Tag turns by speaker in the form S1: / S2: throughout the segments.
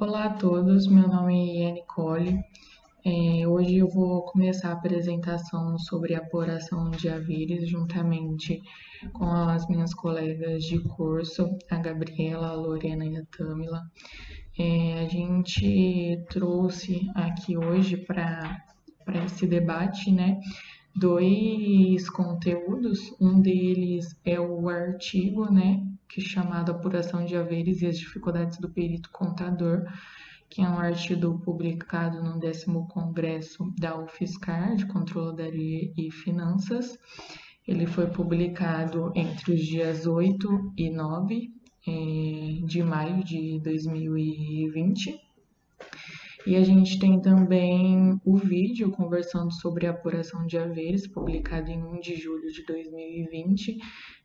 S1: Olá a todos, meu nome é Nicole. Hoje eu vou começar a apresentação sobre a apuração de haveres juntamente com as minhas colegas de curso, a Gabriela, a Lorena e a Tâmila. A gente trouxe aqui hoje para esse debate, né, dois conteúdos. Um deles é o artigo, né, que é chamado Apuração de Haveres e as Dificuldades do Perito Contador, que é um artigo publicado no 10º Congresso da UFSCar, de Controladoria e Finanças. Ele foi publicado entre os dias 8 e 9 de maio de 2020. E a gente tem também o vídeo conversando sobre a apuração de haveres, publicado em 1 de julho de 2020,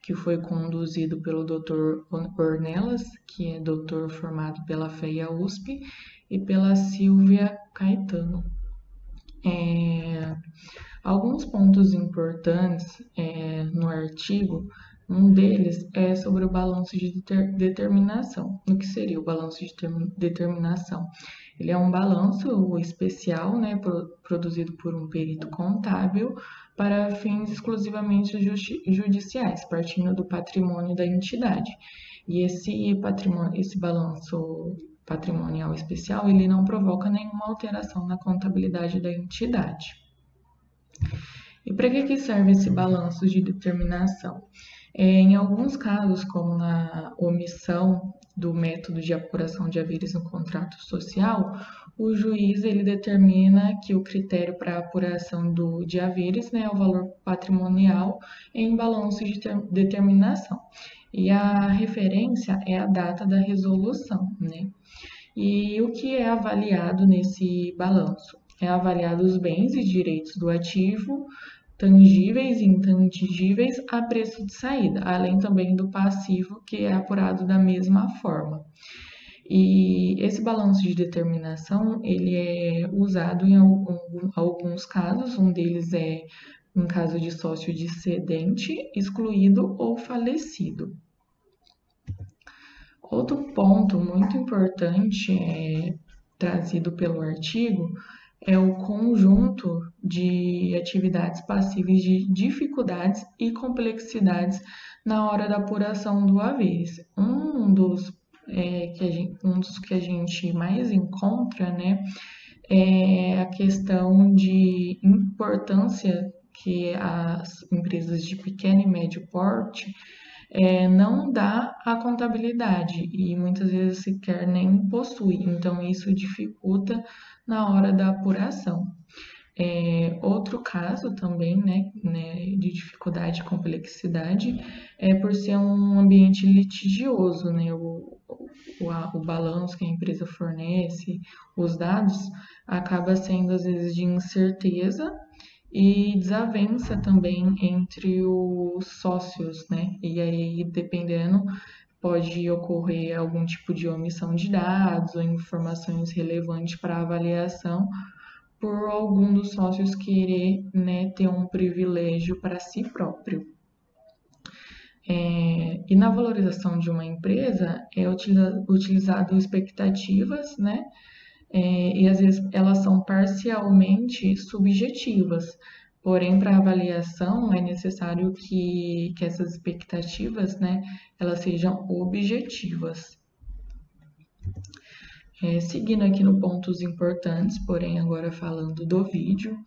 S1: que foi conduzido pelo Dr. Ornelas, que é doutor formado pela FEA USP, e pela Silvia Caetano. Alguns pontos importantes no artigo, um deles é sobre o balanço de determinação. O que seria o balanço de determinação? Ele é um balanço especial, né, produzido por um perito contábil para fins exclusivamente judiciais, partindo do patrimônio da entidade. E esse balanço patrimonial especial, ele não provoca nenhuma alteração na contabilidade da entidade. E para que serve esse balanço de determinação? Em alguns casos, como na omissão do método de apuração de haveres no contrato social, o juiz ele determina que o critério para a apuração de haveres, né, é o valor patrimonial em balanço de determinação. E a referência é a data da resolução, né? E o que é avaliado nesse balanço? É avaliado os bens e direitos do ativo, tangíveis e intangíveis a preço de saída, além também do passivo, que é apurado da mesma forma. E esse balanço de determinação, ele é usado em alguns casos, um deles é em caso de sócio discedente, excluído ou falecido. Outro ponto muito importante trazido pelo artigo é o conjunto de atividades passíveis de dificuldades e complexidades na hora da apuração do haveres. Um dos que a gente mais encontra, né, é a questão de importância que as empresas de pequeno e médio porte não dá a contabilidade e muitas vezes sequer nem possui, então isso dificulta na hora da apuração. Outro caso também, né, de dificuldade e complexidade é por ser um ambiente litigioso, né, o balanço que a empresa fornece, os dados, acaba sendo às vezes de incerteza e desavença também entre os sócios, né? E aí, dependendo, pode ocorrer algum tipo de omissão de dados ou informações relevantes para a avaliação por algum dos sócios querer, né, ter um privilégio para si próprio. E na valorização de uma empresa é utilizado expectativas, né? E às vezes elas são parcialmente subjetivas, porém para avaliação é necessário que essas expectativas, né, elas sejam objetivas. Seguindo aqui no pontos importantes, porém agora falando do vídeo,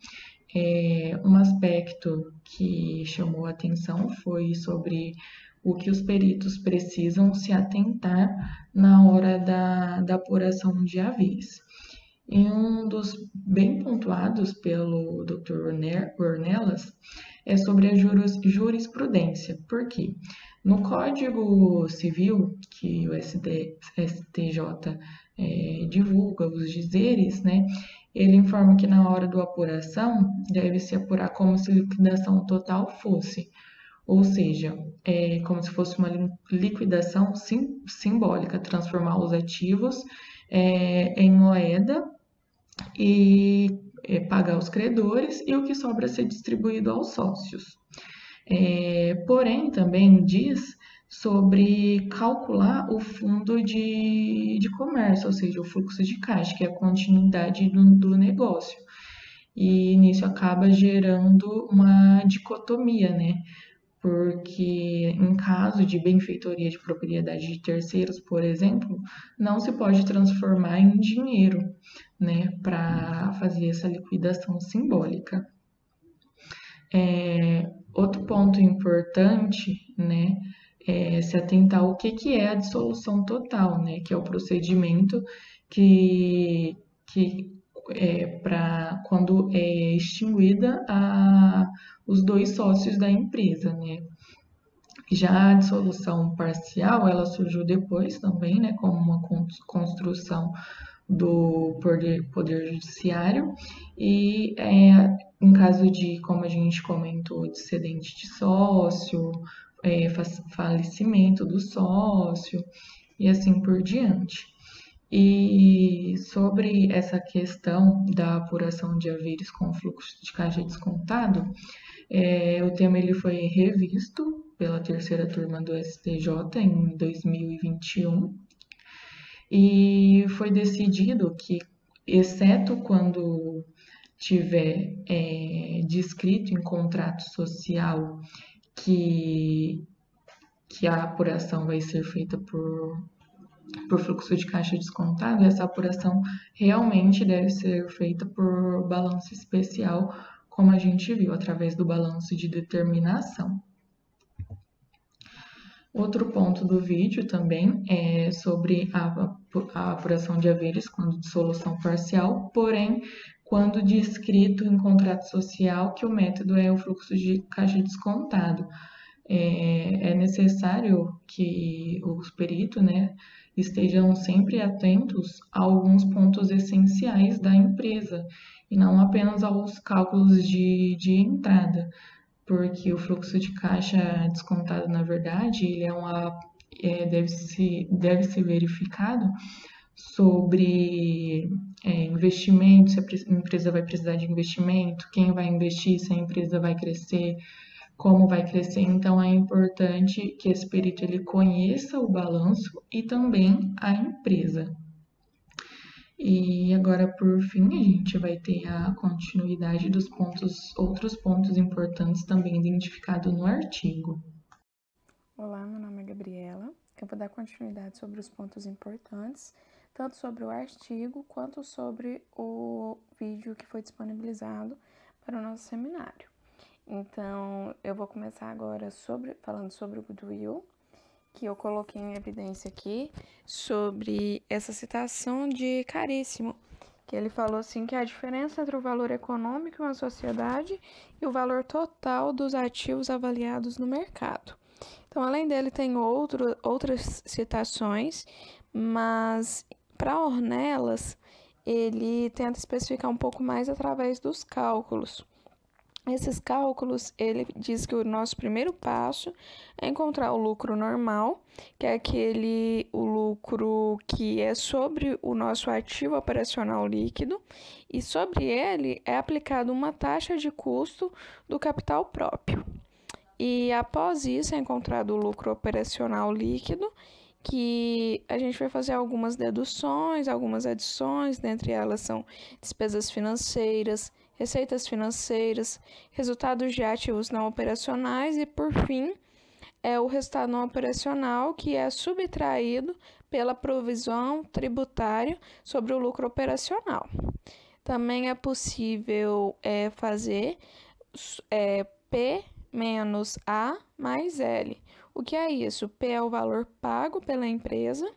S1: um aspecto que chamou a atenção foi sobre o que os peritos precisam se atentar na hora da apuração de haveres. E um dos bem pontuados pelo Dr. Ornelas é sobre a jurisprudência. Por quê? No Código Civil, que o STJ divulga os dizeres, né, ele informa que na hora da apuração deve-se apurar como se liquidação total fosse, ou seja, como se fosse uma liquidação simbólica, transformar os ativos em moeda e pagar os credores e o que sobra ser distribuído aos sócios. Porém, também diz sobre calcular o fundo de comércio, ou seja, o fluxo de caixa, que é a continuidade do negócio. E nisso acaba gerando uma dicotomia, né? Porque em caso de benfeitoria de propriedade de terceiros, por exemplo, não se pode transformar em dinheiro, né, para fazer essa liquidação simbólica. Outro ponto importante, né, é se atentar ao que é a dissolução total, né, que é o procedimento que é para quando é extinguida os dois sócios da empresa, né. Já a dissolução parcial, ela surgiu depois também, né, como uma construção do poder judiciário e em caso de, como a gente comentou, de excedente de sócio, falecimento do sócio e assim por diante. E sobre essa questão da apuração de haveres com fluxo de caixa descontado, o tema ele foi revisto pela terceira turma do STJ em 2021 e foi decidido que, exceto quando tiver descrito em contrato social que, que a apuração vai ser feita por fluxo de caixa descontado, essa apuração realmente deve ser feita por balanço especial, como a gente viu, através do balanço de determinação. Outro ponto do vídeo também é sobre a apuração de haveres quando dissolução parcial, porém, quando descrito em contrato social que o método é o fluxo de caixa descontado. É necessário que os peritos, né, estejam sempre atentos a alguns pontos essenciais da empresa e não apenas aos cálculos de entrada, porque o fluxo de caixa descontado, na verdade, ele deve ser verificado sobre investimento, se a empresa vai precisar de investimento, quem vai investir, se a empresa vai crescer, como vai crescer. Então, é importante que esse perito ele conheça o balanço e também a empresa. E agora, por fim, a gente vai ter a continuidade dos outros pontos importantes também identificados no artigo.
S2: Olá, meu nome é Gabriela. Eu vou dar continuidade sobre os pontos importantes, tanto sobre o artigo quanto sobre o vídeo que foi disponibilizado para o nosso seminário. Então, eu vou começar agora falando sobre o goodwill, que eu coloquei em evidência aqui, sobre essa citação de Caríssimo, que ele falou assim que a diferença entre o valor econômico de uma sociedade e o valor total dos ativos avaliados no mercado. Então, além dele, tem outras citações, mas para Ornelas, ele tenta especificar um pouco mais através dos cálculos. Esses cálculos, ele diz que o nosso primeiro passo é encontrar o lucro normal, que é o lucro que é sobre o nosso ativo operacional líquido, e sobre ele é aplicada uma taxa de custo do capital próprio. E após isso é encontrado o lucro operacional líquido, que a gente vai fazer algumas deduções, algumas adições, dentre elas são despesas financeiras, receitas financeiras, resultados de ativos não operacionais e, por fim, é o resultado não operacional que é subtraído pela provisão tributária sobre o lucro operacional. Também é possível fazer P menos A mais L. O que é isso? P é o valor pago pela empresa,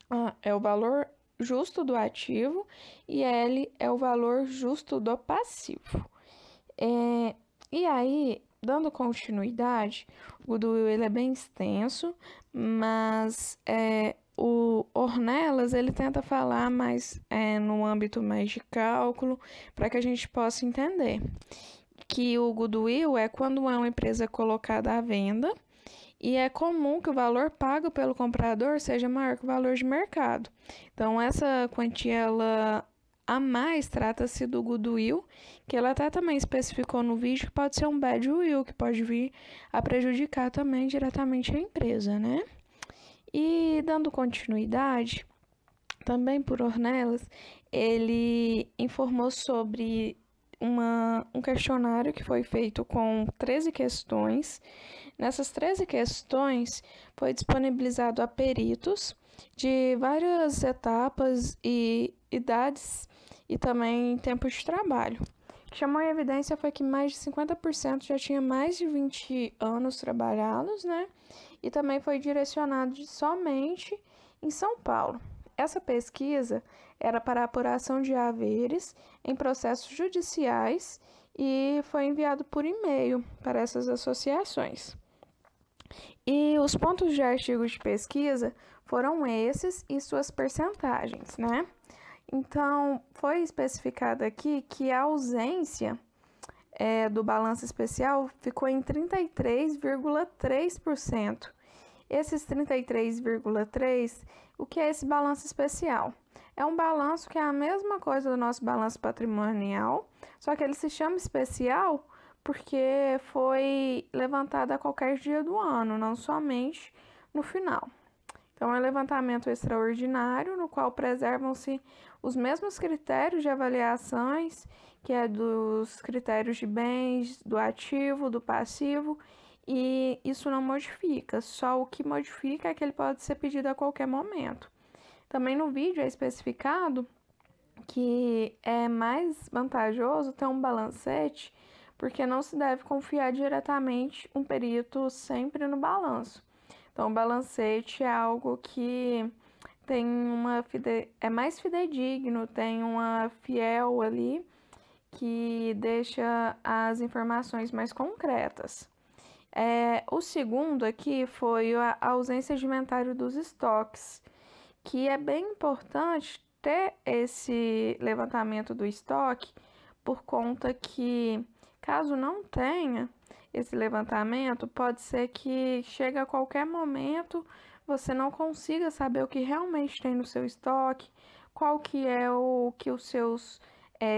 S2: A é o valor justo do ativo e L é o valor justo do passivo. E aí, dando continuidade, o goodwill ele é bem extenso, mas o Ornelas ele tenta falar mais no âmbito mais de cálculo, para que a gente possa entender que o goodwill é quando uma empresa é colocada à venda e é comum que o valor pago pelo comprador seja maior que o valor de mercado. Então, essa quantia ela a mais trata-se do goodwill, que ela até também especificou no vídeo que pode ser um badwill, que pode vir a prejudicar também diretamente a empresa, né? E dando continuidade, também por Ornelas, ele informou sobre um questionário que foi feito com 13 questões. Nessas 13 questões, foi disponibilizado a peritos de várias etapas e idades e também tempos de trabalho. O que chamou em evidência foi que mais de 50% já tinha mais de 20 anos trabalhados, né? E também foi direcionado somente em São Paulo. Essa pesquisa era para apuração de haveres em processos judiciais e foi enviado por e-mail para essas associações. E os pontos de artigos de pesquisa foram esses e suas percentagens, né? Então, foi especificado aqui que a ausência do balanço especial ficou em 33,3%. Esses 33,3%, o que é esse balanço especial? É um balanço que é a mesma coisa do nosso balanço patrimonial, só que ele se chama especial porque foi levantado a qualquer dia do ano, não somente no final. Então, é um levantamento extraordinário, no qual preservam-se os mesmos critérios de avaliações, que é dos critérios de bens, do ativo, do passivo, e isso não modifica, só o que modifica é que ele pode ser pedido a qualquer momento. Também no vídeo é especificado que é mais vantajoso ter um balancete, porque não se deve confiar diretamente um perito sempre no balanço. Então, o balancete é algo que tem é mais fidedigno, tem uma fiel ali que deixa as informações mais concretas. O segundo aqui foi a ausência de inventário dos estoques, que é bem importante ter esse levantamento do estoque, por conta que, caso não tenha esse levantamento, pode ser que chegue a qualquer momento você não consiga saber o que realmente tem no seu estoque, qual que é o que os seus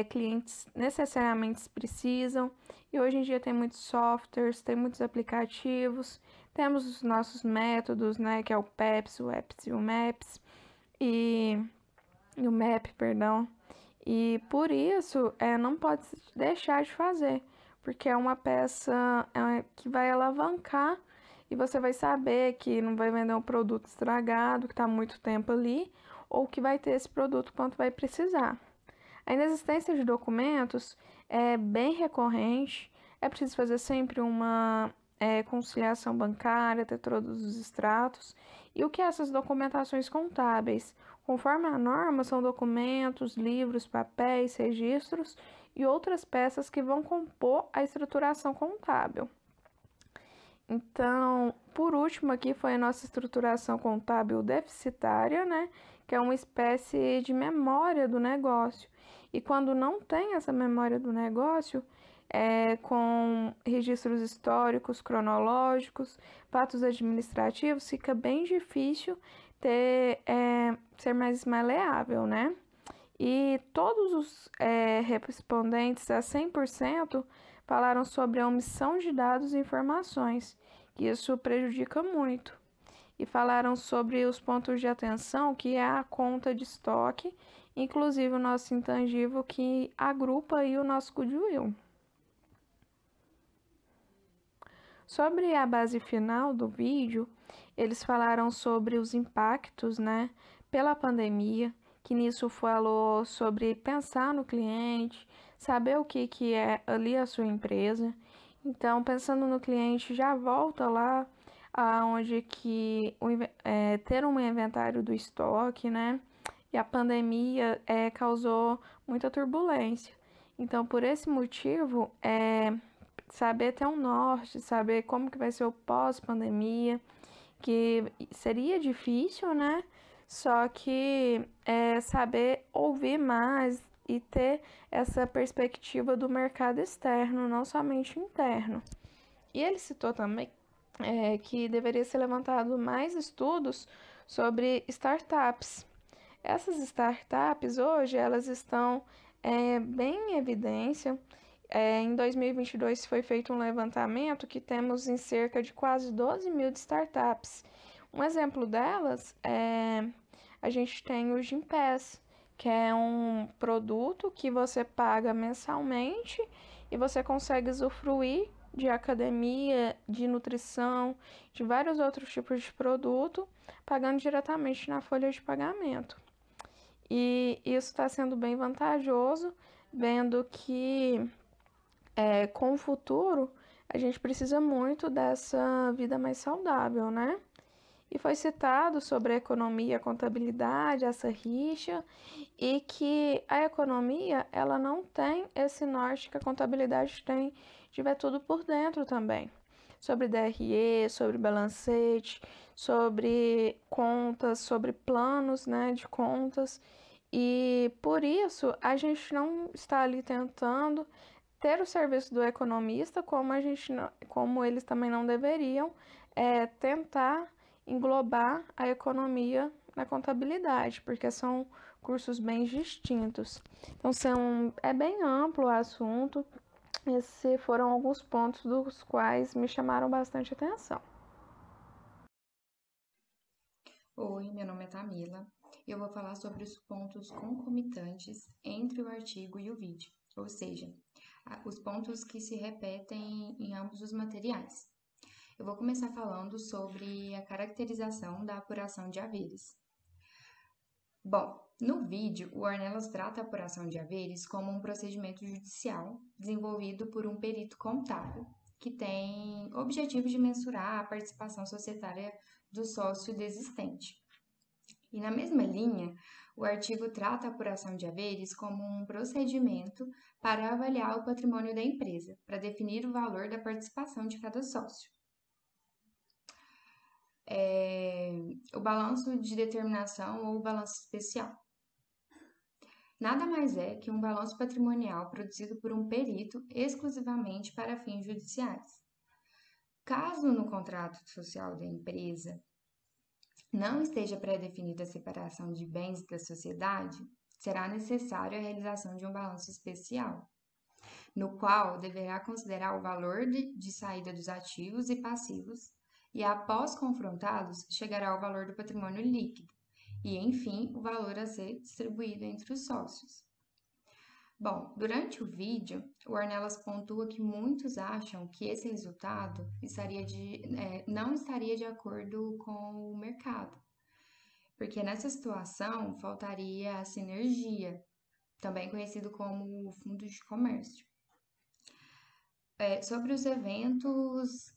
S2: clientes necessariamente precisam. E hoje em dia tem muitos softwares, tem muitos aplicativos, temos os nossos métodos, né, que é o PEPS, o EPS e o MEPS, e o MEP, perdão. E por isso, não pode deixar de fazer, porque é uma peça que vai alavancar e você vai saber que não vai vender um produto estragado, que está há muito tempo ali, ou que vai ter esse produto quanto vai precisar. A inexistência de documentos é bem recorrente, é preciso fazer sempre uma conciliação bancária, ter todos os extratos. E o que é essas documentações contábeis? Conforme a norma, são documentos, livros, papéis, registros e outras peças que vão compor a estruturação contábil. Então, por último aqui foi a nossa estruturação contábil deficitária, né? Que é uma espécie de memória do negócio. E quando não tem essa memória do negócio, com registros históricos, cronológicos, fatos administrativos, fica bem difícil ser mais maleável, né? E todos os respondentes a 100% falaram sobre a omissão de dados e informações, que isso prejudica muito. E falaram sobre os pontos de atenção, que é a conta de estoque, inclusive o nosso intangível, que agrupa aí o nosso goodwill. Sobre a base final do vídeo, eles falaram sobre os impactos, né, pela pandemia, que nisso falou sobre pensar no cliente, saber o que é ali a sua empresa. Então, pensando no cliente, já volta lá aonde que ter um inventário do estoque, né? E a pandemia causou muita turbulência. Então, por esse motivo, saber ter um norte, saber como que vai ser o pós-pandemia, que seria difícil, né? Só que saber ouvir mais e ter essa perspectiva do mercado externo, não somente interno. E ele citou também que deveria ser levantado mais estudos sobre startups. Essas startups hoje elas estão bem em evidência. Em 2022 foi feito um levantamento que temos em cerca de quase 12 mil de startups. Um exemplo delas a gente tem o Gympass, que é um produto que você paga mensalmente e você consegue usufruir de academia, de nutrição, de vários outros tipos de produto, pagando diretamente na folha de pagamento. E isso está sendo bem vantajoso, vendo que com o futuro a gente precisa muito dessa vida mais saudável, né? E foi citado sobre a economia, a contabilidade, essa rixa, e que a economia ela não tem esse norte que a contabilidade tem de ver tudo por dentro também. Sobre DRE, sobre balancete, sobre contas, sobre planos, né, de contas. E por isso a gente não está ali tentando ter o serviço do economista, como eles também não deveriam tentar englobar a economia na contabilidade, porque são cursos bem distintos. Então, é bem amplo o assunto. Esses foram alguns pontos dos quais me chamaram bastante atenção.
S3: Oi, meu nome é Tamila. Eu vou falar sobre os pontos concomitantes entre o artigo e o vídeo, ou seja, os pontos que se repetem em ambos os materiais. Eu vou começar falando sobre a caracterização da apuração de haveres. Bom, no vídeo, o Ornelas trata a apuração de haveres como um procedimento judicial desenvolvido por um perito contábil, que tem o objetivo de mensurar a participação societária do sócio desistente. E na mesma linha, o artigo trata a apuração de haveres como um procedimento para avaliar o patrimônio da empresa, para definir o valor da participação de cada sócio. O balanço de determinação ou o balanço especial. Nada mais é que um balanço patrimonial produzido por um perito exclusivamente para fins judiciais. Caso no contrato social da empresa não esteja pré-definida a separação de bens da sociedade, será necessária a realização de um balanço especial, no qual deverá considerar o valor de saída dos ativos e passivos e, após confrontá-los, chegará ao valor do patrimônio líquido e, enfim, o valor a ser distribuído entre os sócios. Bom, durante o vídeo, o Ornelas pontua que muitos acham que esse resultado não estaria de acordo com o mercado, porque nessa situação faltaria a sinergia, também conhecido como fundo de comércio. Sobre os eventos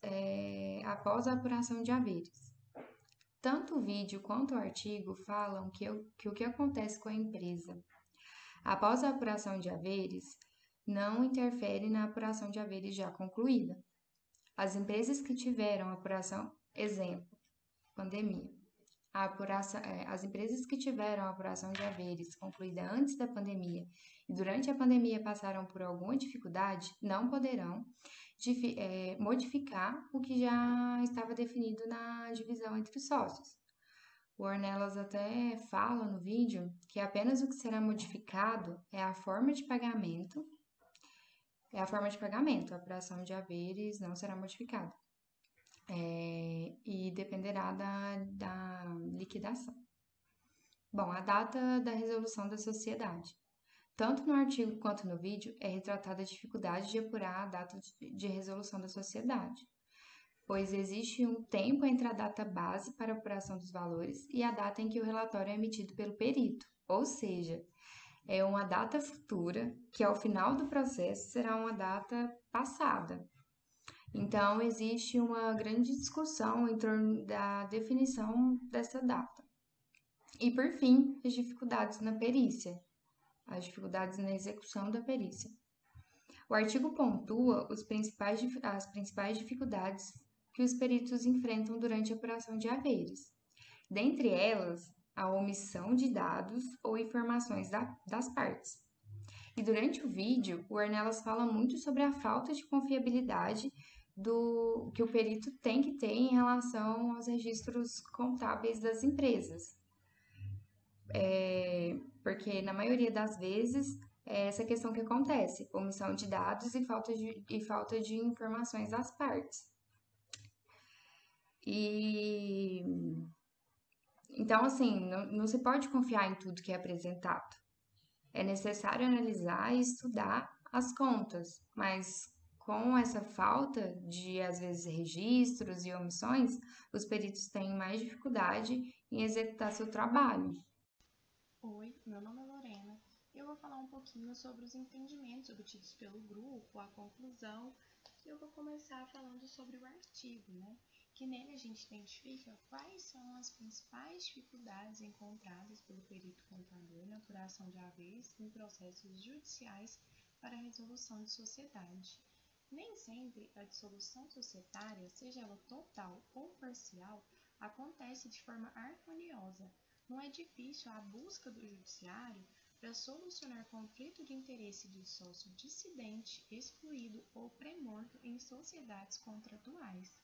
S3: após a apuração de haveres. Tanto o vídeo quanto o artigo falam que o que acontece com a empresa após a apuração de haveres não interfere na apuração de haveres já concluída. As empresas que tiveram apuração, exemplo, pandemia. As empresas que tiveram a apuração de haveres concluída antes da pandemia e durante a pandemia passaram por alguma dificuldade, não poderão modificar o que já estava definido na divisão entre os sócios. O Ornelas até fala no vídeo que apenas o que será modificado é a forma de pagamento. A apuração de haveres não será modificada. E dependerá da liquidação. Bom, a data da resolução da sociedade. Tanto no artigo quanto no vídeo é retratada a dificuldade de apurar a data de resolução da sociedade, pois existe um tempo entre a data base para a apuração dos valores e a data em que o relatório é emitido pelo perito, ou seja, é uma data futura que ao final do processo será uma data passada. Então, existe uma grande discussão em torno da definição dessa data. E, por fim, as dificuldades na perícia, as dificuldades na execução da perícia. O artigo pontua as principais dificuldades que os peritos enfrentam durante a apuração de haveres. Dentre elas, a omissão de dados ou informações das partes. E durante o vídeo, o Ornelas fala muito sobre a falta de confiabilidade que o perito tem que ter em relação aos registros contábeis das empresas. porque na maioria das vezes é essa questão que acontece, omissão de dados e falta de informações das partes. E então, assim, não se pode confiar em tudo que é apresentado. É necessário analisar e estudar as contas, mas com essa falta de, às vezes, registros e omissões, os peritos têm mais dificuldade em executar seu trabalho.
S4: Oi, meu nome é Lorena e eu vou falar um pouquinho sobre os entendimentos obtidos pelo grupo, a conclusão, e eu vou começar falando sobre o artigo, né? Que nele a gente identifica quais são as principais dificuldades encontradas pelo perito contador na apuração de haveres em processos judiciais para a resolução de sociedade. Nem sempre a dissolução societária, seja ela total ou parcial, acontece de forma harmoniosa. Não é difícil a busca do judiciário para solucionar conflito de interesse de sócio dissidente, excluído ou pré-morto em sociedades contratuais.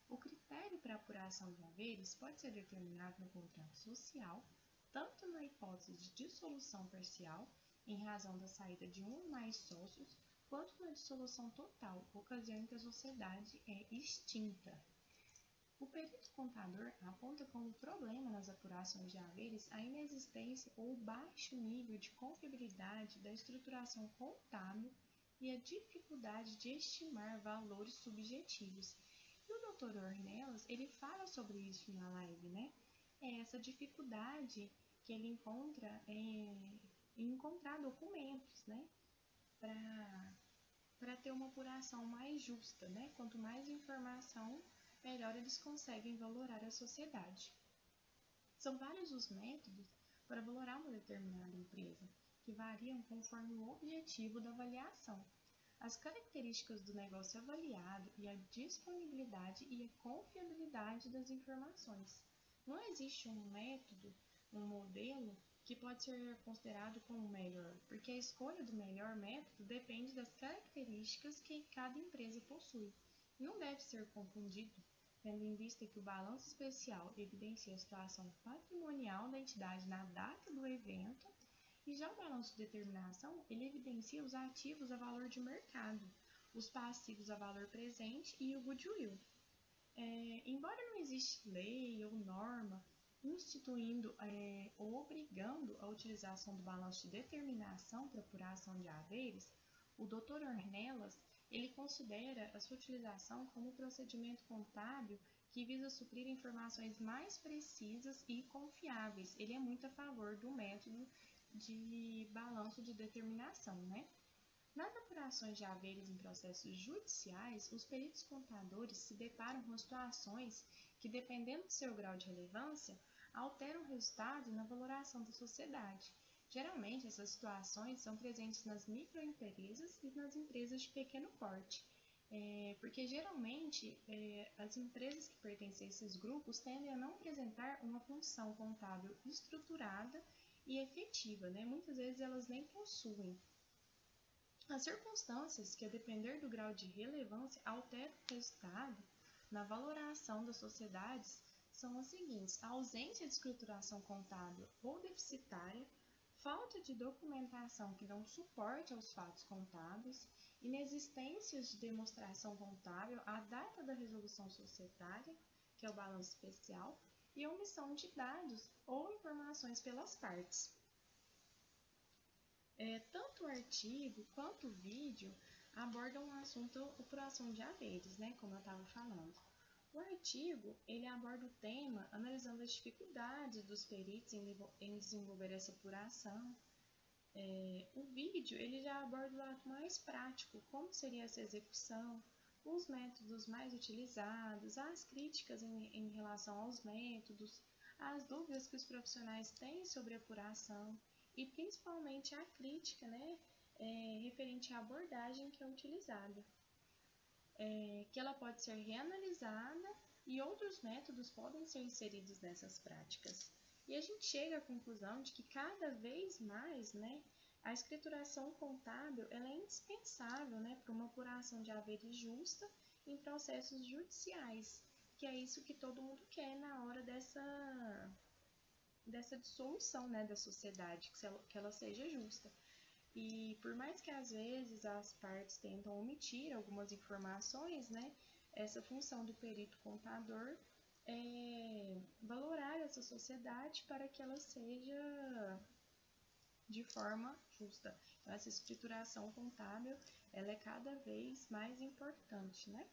S4: O critério para apuração de haveres pode ser determinado no contrato social, tanto na hipótese de dissolução parcial, em razão da saída de um ou mais sócios, quanto na dissolução total, ocasião em que a sociedade é extinta. O perito contador aponta como problema nas apurações de haveres a inexistência ou baixo nível de confiabilidade da estruturação contábil e a dificuldade de estimar valores subjetivos. E o Dr. Ornelas, ele fala sobre isso na live, né? É essa dificuldade que ele encontra em encontrar documentos, né? Para ter uma apuração mais justa, né? Quanto mais informação, melhor eles conseguem valorar a sociedade. São vários os métodos para valorar uma determinada empresa, que variam conforme o objetivo da avaliação, as características do negócio avaliado e a disponibilidade e a confiabilidade das informações. Não existe um método, um modelo que pode ser considerado como o melhor, porque a escolha do melhor método depende das características que cada empresa possui. Não deve ser confundido, tendo em vista que o balanço especial evidencia a situação patrimonial da entidade na data do evento, e já o balanço de determinação, ele evidencia os ativos a valor de mercado, os passivos a valor presente e o goodwill. Embora não exista lei ou norma instituindo ou obrigando a utilização do balanço de determinação para apuração de haveres, o Dr. Ornelas ele considera a sua utilização como um procedimento contábil que visa suprir informações mais precisas e confiáveis. Ele é muito a favor do método de balanço de determinação, né? Nas apurações de haveres em processos judiciais, os peritos contadores se deparam com situações que, dependendo do seu grau de relevância, alteram o resultado na valoração da sociedade. Geralmente, essas situações são presentes nas microempresas e nas empresas de pequeno porte, porque geralmente as empresas que pertencem a esses grupos tendem a não apresentar uma função contábil estruturada e efetiva, né? Muitas vezes elas nem possuem. As circunstâncias que, a depender do grau de relevância, alteram o resultado na valoração das sociedades são as seguintes: a ausência de escrituração contábil ou deficitária, falta de documentação que dão suporte aos fatos contábeis, inexistências de demonstração contábil à data da resolução societária, que é o balanço especial, e omissão de dados ou informações pelas partes. Tanto o artigo quanto o vídeo abordam um assunto, apuração de haveres, né, como eu estava falando. O artigo, ele aborda o tema analisando as dificuldades dos peritos em desenvolver essa apuração. O vídeo, ele já aborda o lado mais prático, como seria essa execução, os métodos mais utilizados, as críticas em relação aos métodos, as dúvidas que os profissionais têm sobre a apuração e principalmente a crítica, né, referente à abordagem que é utilizada. Que ela pode ser reanalisada e outros métodos podem ser inseridos nessas práticas. E a gente chega à conclusão de que cada vez mais, né, a escrituração contábil ela é indispensável, né, para uma apuração de haveres justa em processos judiciais, que é isso que todo mundo quer na hora dessa dissolução, né, da sociedade, que ela seja justa. E por mais que às vezes as partes tentam omitir algumas informações, né, essa função do perito contador é valorar essa sociedade para que ela seja de forma justa. Então, essa escrituração contábil, ela é cada vez mais importante, né?